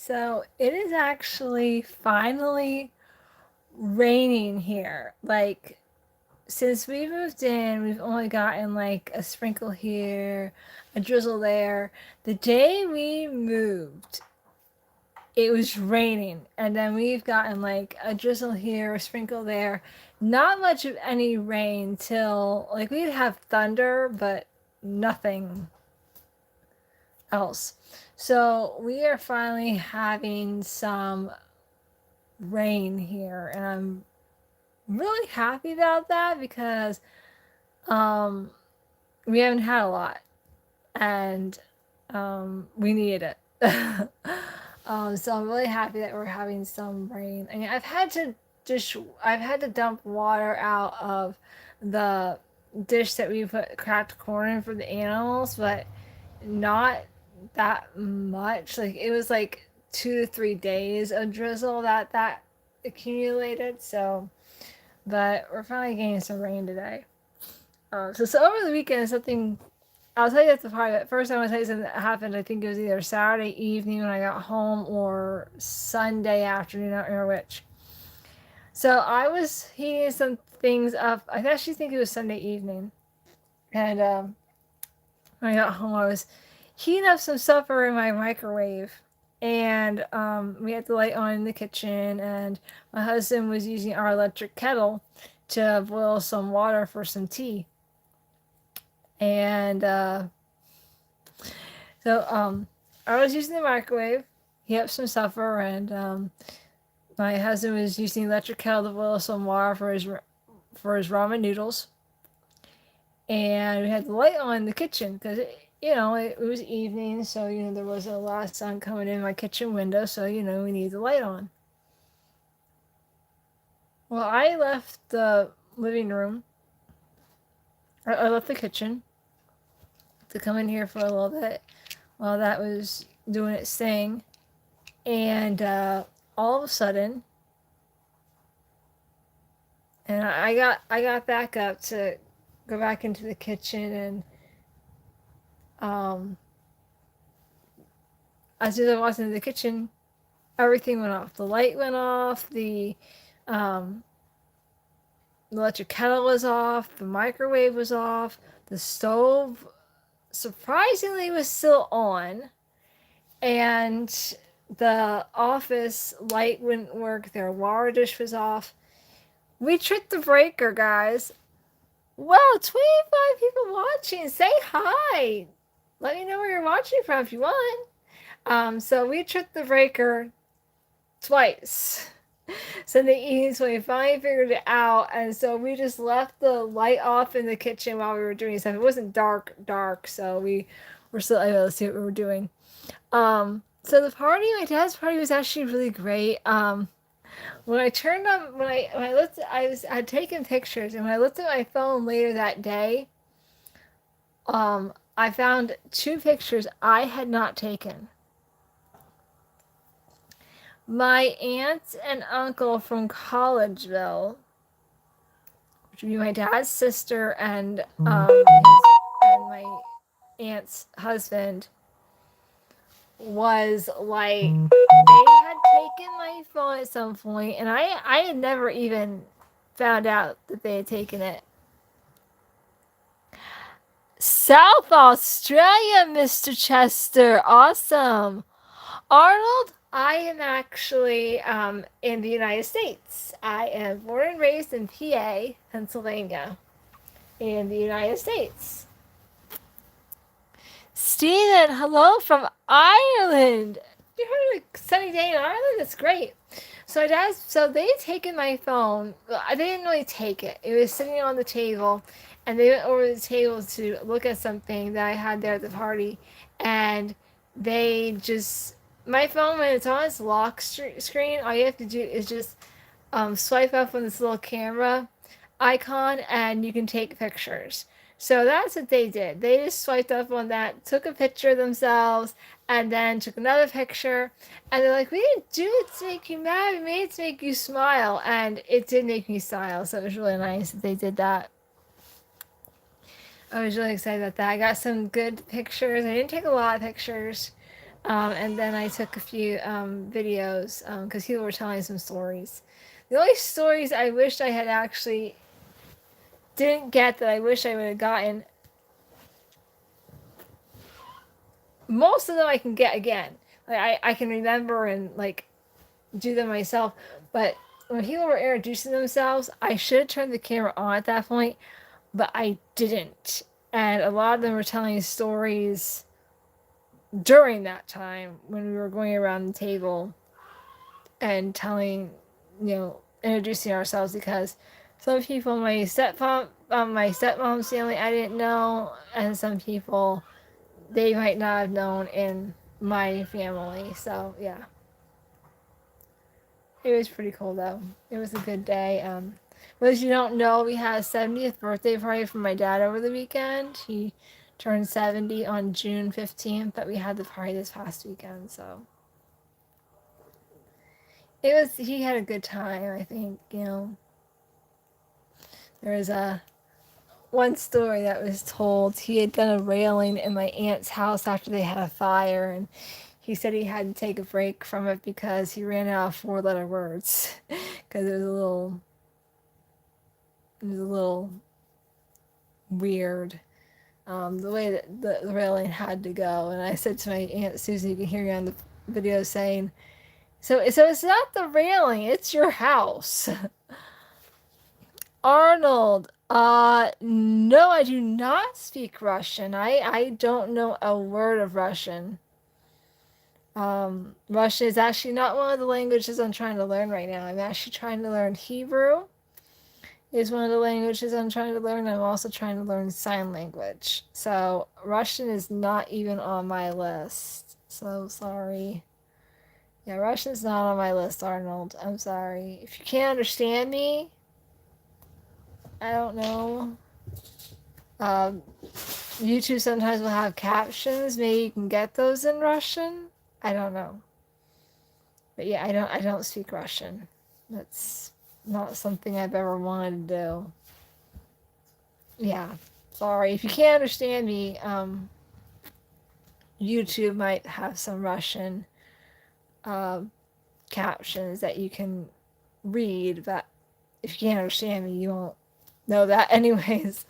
So it is actually finally raining here. Like, since we moved in, we've only gotten like a sprinkle here, a drizzle there. The day we moved, it was raining, and then we've gotten like a drizzle here, a sprinkle there. Not much of any rain till like we'd have thunder, but nothing else. So we are finally having some rain here, and I'm really happy about that because um, we haven't had a lot, and we needed it. So I'm really happy that we're having some rain. I mean, I've had to dump water out of the dish that we put cracked corn in for the animals, but not that much. Like it was like 2 to 3 days of drizzle that accumulated. So, but we're finally getting some rain today. So over the weekend, something I'll tell you that's the part. But first, I want to tell you something that happened. I think it was either Saturday evening when I got home or Sunday afternoon. I don't remember which. So I was heating some things up. I actually think it was Sunday evening, and when I got home, I was heating up some supper in my microwave, and we had the light on in the kitchen, and my husband was using our electric kettle to boil some water for some tea, and I was using the microwave, heat up some supper, and my husband was using the electric kettle to boil some water for his ramen noodles, and we had the light on in the kitchen because it was evening, so there wasn't a lot of sun coming in my kitchen window, so we need the light on. Well, I left the living room. I left the kitchen to come in here for a little bit while that was doing its thing, and all of a sudden, and I got back up to go back into the kitchen, and um, as soon as I walked into the kitchen, everything went off. The light went off. Um, the electric kettle was off. The microwave was off. The stove surprisingly was still on, and the office light wouldn't work. Their water dish was off. We tripped the breaker, guys. Wow, 25 people watching. Say hi. Let me know where you're watching from if you want. So we tripped the breaker twice. So in the evening, so we finally figured it out, and so we just left the light off in the kitchen while we were doing stuff. It wasn't dark, so we were still able to see what we were doing. So the party, my dad's party, was actually really great. When I turned on, when I looked, I had taken pictures, and when I looked at my phone later that day, I found two pictures I had not taken. My aunt and uncle from Collegeville, which would be my dad's sister and my aunt's husband, was like they had taken my phone at some point, and I had never even found out that they had taken it. South Australia, Mr. Chester, awesome. Arnold, I am actually in the United States. I am born and raised in PA, Pennsylvania, in the United States. Stephen, hello from Ireland. You heard of a sunny day in Ireland? That's great. So they had taken my phone. They didn't really take it. It was sitting on the table, and they went over the table to look at something that I had there at the party, and they just my phone, when it's on its lock screen, all you have to do is just swipe up on this little camera icon, and you can take pictures. So that's what they did. They just swiped up on that, took a picture of themselves, and then took another picture. And they're like, "We didn't do it to make you mad. We made it to make you smile." And it did make me smile. So it was really nice that they did that. I was really excited about that. I got some good pictures. I didn't take a lot of pictures. And then I took a few videos because people were telling some stories. The only stories I wished I had actually didn't get that I wish I would have gotten, most of them I can get again. Like I can remember and like do them myself. But when people were introducing themselves, I should have turned the camera on at that point, but I didn't. And a lot of them were telling stories during that time when we were going around the table and telling, introducing ourselves because some people, my stepmom's family, I didn't know, and some people they might not have known in my family. So yeah, it was pretty cool though. It was a good day. But as you don't know, we had a 70th birthday party for my dad over the weekend. He turned 70 on June 15th, but we had the party this past weekend. So he had a good time. I think, there was a one story that was told. He had done a railing in my aunt's house after they had a fire, and he said he had to take a break from it because he ran out of four-letter words because it was a little weird, the way that the railing had to go. And I said to my aunt Susie, you can hear me on the video saying, so it's not the railing, it's your house. Arnold, no, I do not speak Russian. I don't know a word of Russian. Russian is actually not one of the languages I'm trying to learn right now. I'm actually trying to learn Hebrew. Is one of the languages I'm trying to learn. I'm also trying to learn sign language. So Russian is not even on my list. So sorry. Yeah, Russian is not on my list, Arnold. I'm sorry. If you can't understand me, I don't know. Um, YouTube sometimes will have captions. Maybe you can get those in Russian. I don't know. But yeah, I don't speak Russian. That's not something I've ever wanted to do. Yeah. Sorry. If you can't understand me, YouTube might have some Russian uh, captions that you can read, but if you can't understand me, you won't know that anyways.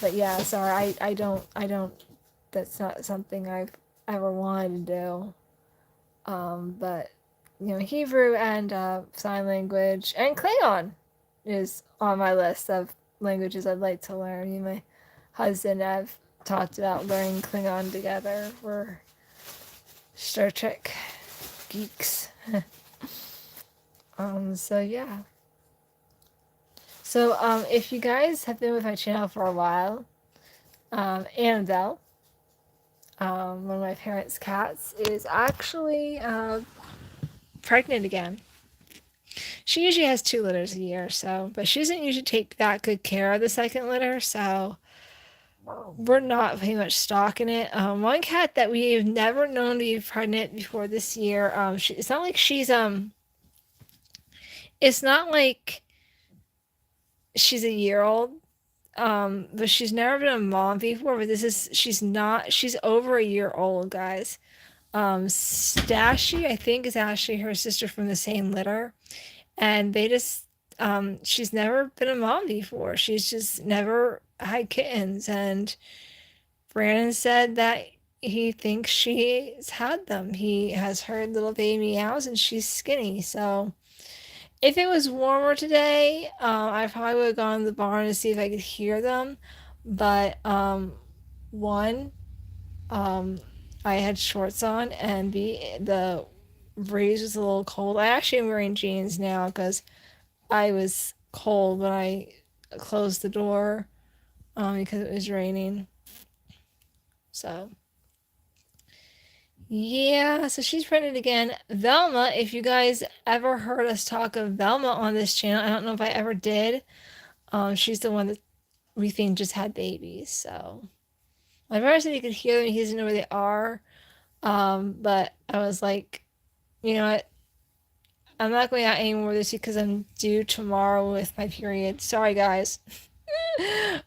But yeah, sorry, I don't, that's not something I've ever wanted to do. But Hebrew and sign language and Klingon is on my list of languages I'd like to learn. My husband and I've talked about learning Klingon together. We're Star Trek geeks. So yeah. So if you guys have been with my channel for a while, Annabelle, one of my parents' cats, is actually pregnant again. She usually has two litters a year, but she doesn't usually take that good care of the second litter, so we're not pretty much stalking it. One cat that we've never known to be pregnant before this year, it's not like she's a year old, but she's never been a mom before. But she's over a year old, guys. Stashy, I think, is actually her sister from the same litter. And she's never been a mom before. She's just never had kittens. And Brandon said that he thinks she's had them. He has heard little baby meows and she's skinny. So if it was warmer today, I probably would have gone to the barn to see if I could hear them. But one, um, I had shorts on, and the breeze was a little cold. I actually am wearing jeans now because I was cold when I closed the door because it was raining. So yeah, so she's pregnant again. Velma, if you guys ever heard us talk of Velma on this channel, I don't know if I ever did. She's the one that we think just had babies. So my brother said he could hear them. He doesn't know where they are. But I was like, you know what? I'm not going out anymore this week because I'm due tomorrow with my period. Sorry, guys.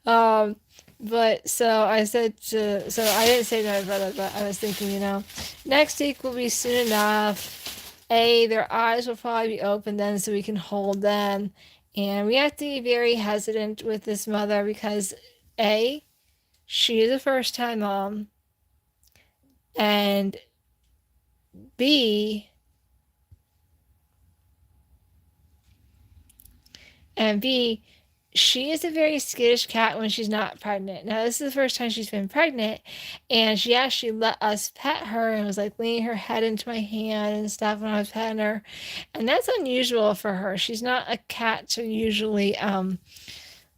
um, But so I said to, so I didn't say to my brother, but I was thinking, next week will be soon enough. Their eyes will probably be open then so we can hold them. And we have to be very hesitant with this mother because A, she is a first time mom, and B, and B, she is a very skittish cat when she's not pregnant. Now, this is the first time she's been pregnant, and she actually let us pet her and was like leaning her head into my hand and stuff when I was petting her. And that's unusual for her. She's not a cat to usually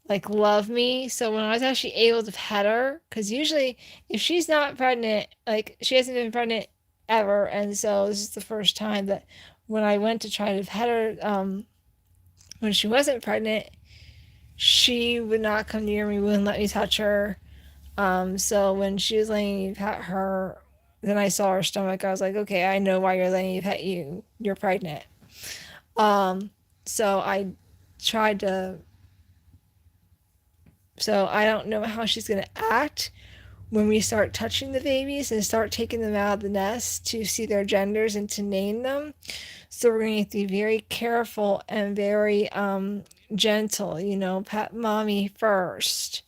like love me. So when I was actually able to pet her, because usually if she's not pregnant, like she hasn't been pregnant ever, and so this is the first time that when I went to try to pet her, when she wasn't pregnant, she would not come near me, wouldn't let me touch her. So when she was letting me pet her, then I saw her stomach. I was like, okay, I know why you're letting me pet you. You're pregnant. Um, so I tried to. So I don't know how she's gonna act when we start touching the babies and start taking them out of the nest to see their genders and to name them. So we're going to be very careful and very gentle, pet mommy first.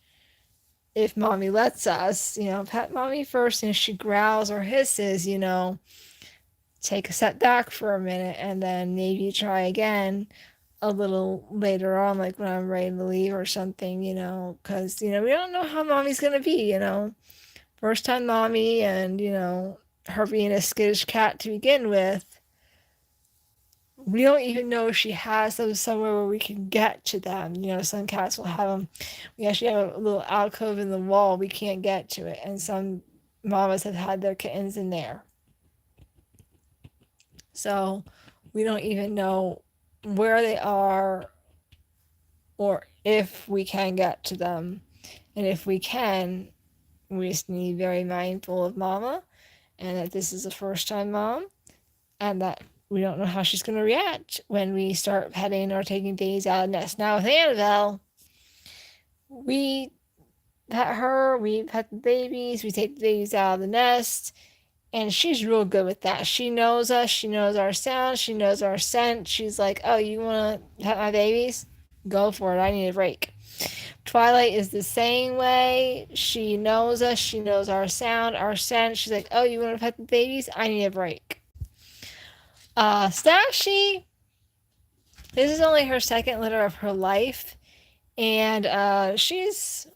If mommy lets us, pet mommy first. And if she growls or hisses, take a step back for a minute and then maybe try again a little later on, like when I'm ready to leave or something, because, we don't know how mommy's going to be. First time mommy and, her being a skittish cat to begin with, we don't even know if she has them somewhere where we can get to them. Some cats will have them. We actually have a little alcove in the wall. We can't get to it. And some mamas have had their kittens in there. So we don't even know where they are or if we can get to them. And if we can, we just need to be very mindful of mama and that this is a first time mom and that we don't know how she's going to react when we start petting or taking days out of the nest. Now with Annabelle, we pet her, we pet the babies, we take the babies out of the nest, and she's real good with that. She knows us, she knows our sound, she knows our scent. She's like, oh, you want to pet my babies? Go for it, I need a break. Twilight is the same way. She knows us, she knows our sound, our scent. She's like, oh, you want to pet the babies? I need a break. Stashy, this is only her second litter of her life, and she's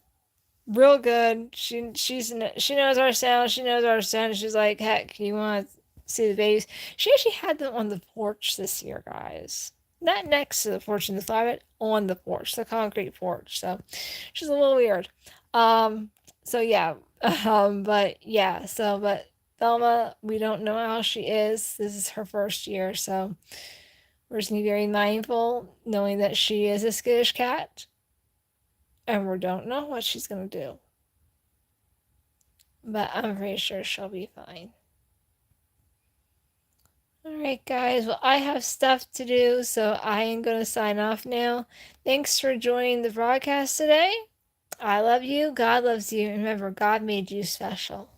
real good. She knows our sound. She knows our scent. She's like, heck, you want to see the babies? She actually had them on the porch this year, guys. Not next to the porch in the flower bed, on the porch, the concrete porch. So she's a little weird. So yeah. But yeah. But Thelma, we don't know how she is. This is her first year, so we're just gonna be very mindful, knowing that she is a skittish cat, and we don't know what she's gonna do. But I'm pretty sure she'll be fine. Alright, guys. Well, I have stuff to do, so I am going to sign off now. Thanks for joining the broadcast today. I love you. God loves you. Remember, God made you special.